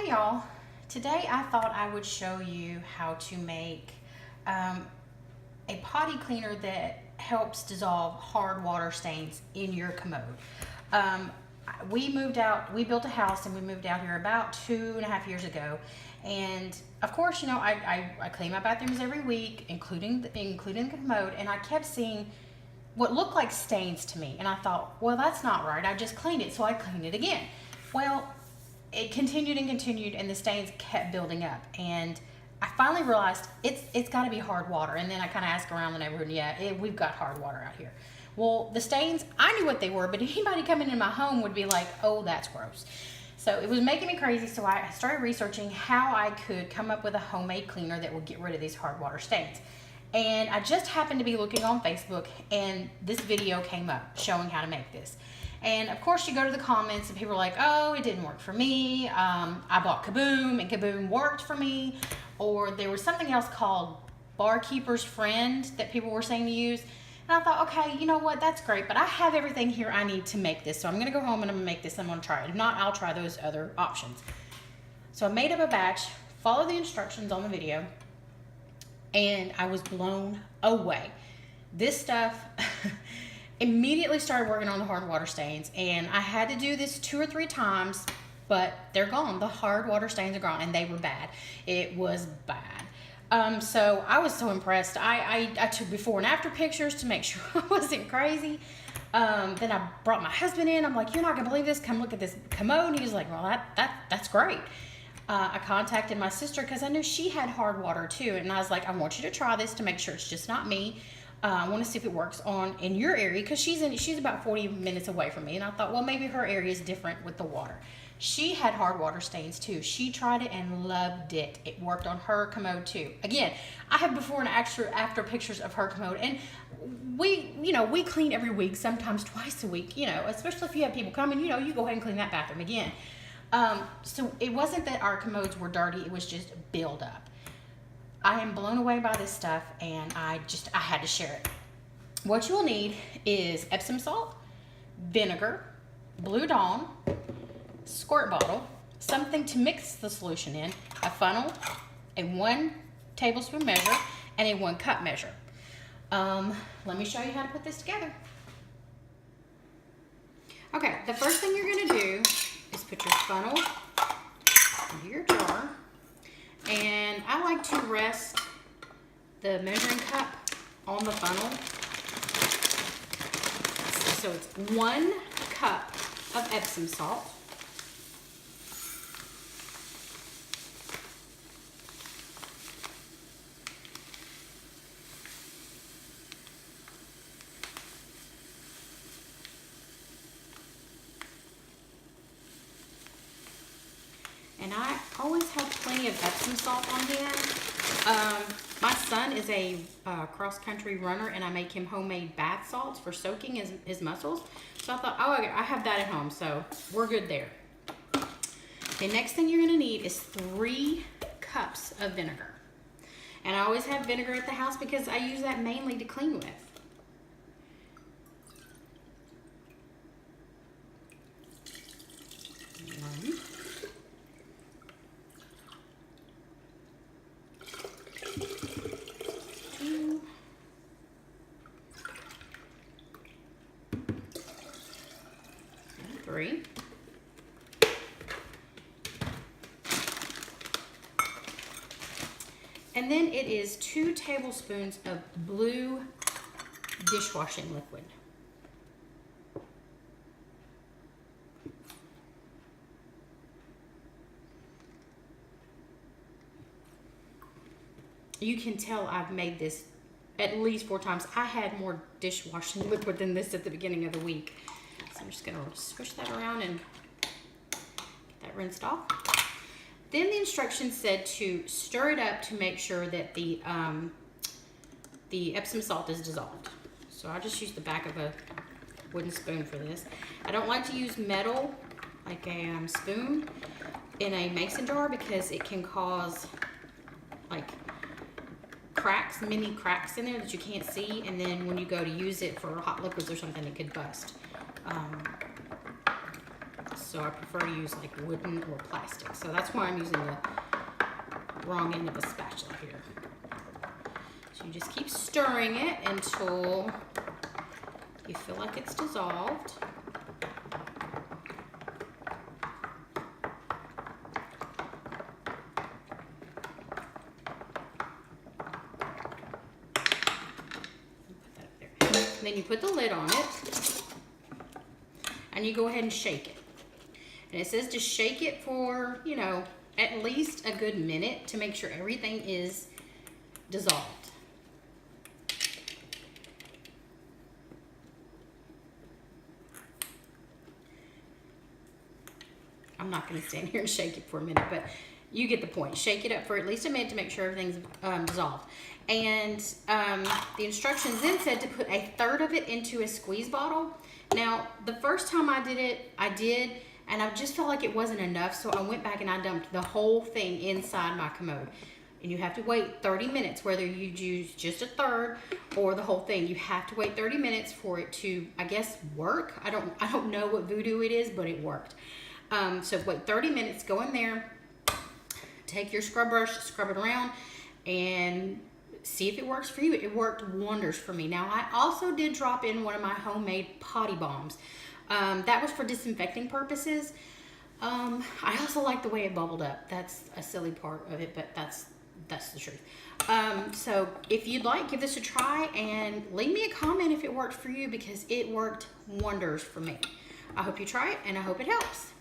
Hey y'all, today I thought I would show you how to make a potty cleaner that helps dissolve hard water stains in your commode. Um, we built a house and we moved out here about 2.5 years ago. And of course, I clean my bathrooms every week, including the commode, and I kept seeing what looked like stains to me. And I thought, well, that's not right. I just cleaned it, so I cleaned it again. Well, it continued and continued, and the stains kept building up. And I finally realized it's got to be hard water. And then I kind of asked around the neighborhood, and we've got hard water out here. Well, the stains, I knew what they were, but anybody coming in my home would be like, oh, that's gross. So it was making me crazy, so I started researching how I could come up with a homemade cleaner that would get rid of these hard water stains. And I just happened to be looking on Facebook, and this video came up showing how to make this. And of course, you go to the comments, and people are like, oh, it didn't work for me. I bought Kaboom, and Kaboom worked for me. Or there was something else called Barkeeper's Friend that people were saying to use. And I thought, okay, you know what, that's great, but I have everything here I need to make this. So I'm gonna go home and I'm gonna make this, I'm gonna try it. If not, I'll try those other options. So I made up a batch, followed the instructions on the video, and I was blown away. This stuff immediately started working on the hard water stains, and I had to do this 2 or 3 times, but they're gone. The hard water stains are gone, and they were bad. It was bad. So I was so impressed. I took before and after pictures to make sure I wasn't crazy. Then I brought my husband in. I'm like, you're not gonna believe this. Come look at this commode. And he was like, well, that's great. I contacted my sister because I knew she had hard water too. And I was like, I want you to try this to make sure it's just not me. I want to see if it works in your area, because she's about 40 minutes away from me. And I thought, well, maybe her area is different with the water. She had hard water stains too. She tried it and loved it. It worked on her commode too. Again, I have before and after pictures of her commode, and we clean every week, sometimes twice a week, especially if you have people come and, you go ahead and clean that bathroom again. So it wasn't that our commodes were dirty, it was just build up. I am blown away by this stuff, and I had to share it. What you will need is Epsom salt, vinegar, Blue Dawn, squirt bottle, something to mix the solution in, a funnel, a 1 tablespoon measure, and a 1 cup measure. Let me show you how to put this together. Okay, the first thing you're gonna do is put your funnel into your jar, and I like to rest the measuring cup on the funnel. So it's 1 cup of Epsom salt, and I always have plenty of Epsom salt on hand. My son is a cross-country runner, and I make him homemade bath salts for soaking his muscles. So I thought, oh, I have that at home, so we're good there. The next thing you're gonna need is 3 cups of vinegar. And I always have vinegar at the house because I use that mainly to clean with. Three. And then it is 2 tablespoons of blue dishwashing liquid. You can tell I've made this at least 4 times. I had more dishwashing liquid than this at the beginning of the week. So I'm just gonna swish that around and get that rinsed off. Then the instructions said to stir it up to make sure that the Epsom salt is dissolved. So I just use the back of a wooden spoon for this. I don't like to use metal, like a spoon, in a mason jar because it can cause like cracks, mini cracks in there that you can't see, and then when you go to use it for hot liquids or something, it could bust. glass, so I prefer to use like wooden or plastic. So that's why I'm using the wrong end of a spatula here. So you just keep stirring it until you feel like it's dissolved. And then you put the lid on it and you go ahead and shake it. And it says to shake it for, you know, at least a good minute to make sure everything is dissolved. I'm not going to stand here and shake it for a minute, but you get the point. Shake it up for at least a minute to make sure everything's dissolved. And the instructions then said to put 1/3 of it into a squeeze bottle. Now, the first time I did it, and I just felt like it wasn't enough, so I went back and I dumped the whole thing inside my commode. And you have to wait 30 minutes, whether you use just 1/3 or the whole thing. You have to wait 30 minutes for it to, I guess, work. I don't know what voodoo it is, but it worked. So wait 30 minutes, go in there, take your scrub brush, scrub it around, and see if it works for you. It worked wonders for me. Now, I also did drop in one of my homemade potty bombs. That was for disinfecting purposes. I also like the way it bubbled up. That's a silly part of it, but that's the truth. So if you'd like, give this a try and leave me a comment if it worked for you, because it worked wonders for me. I hope you try it and I hope it helps.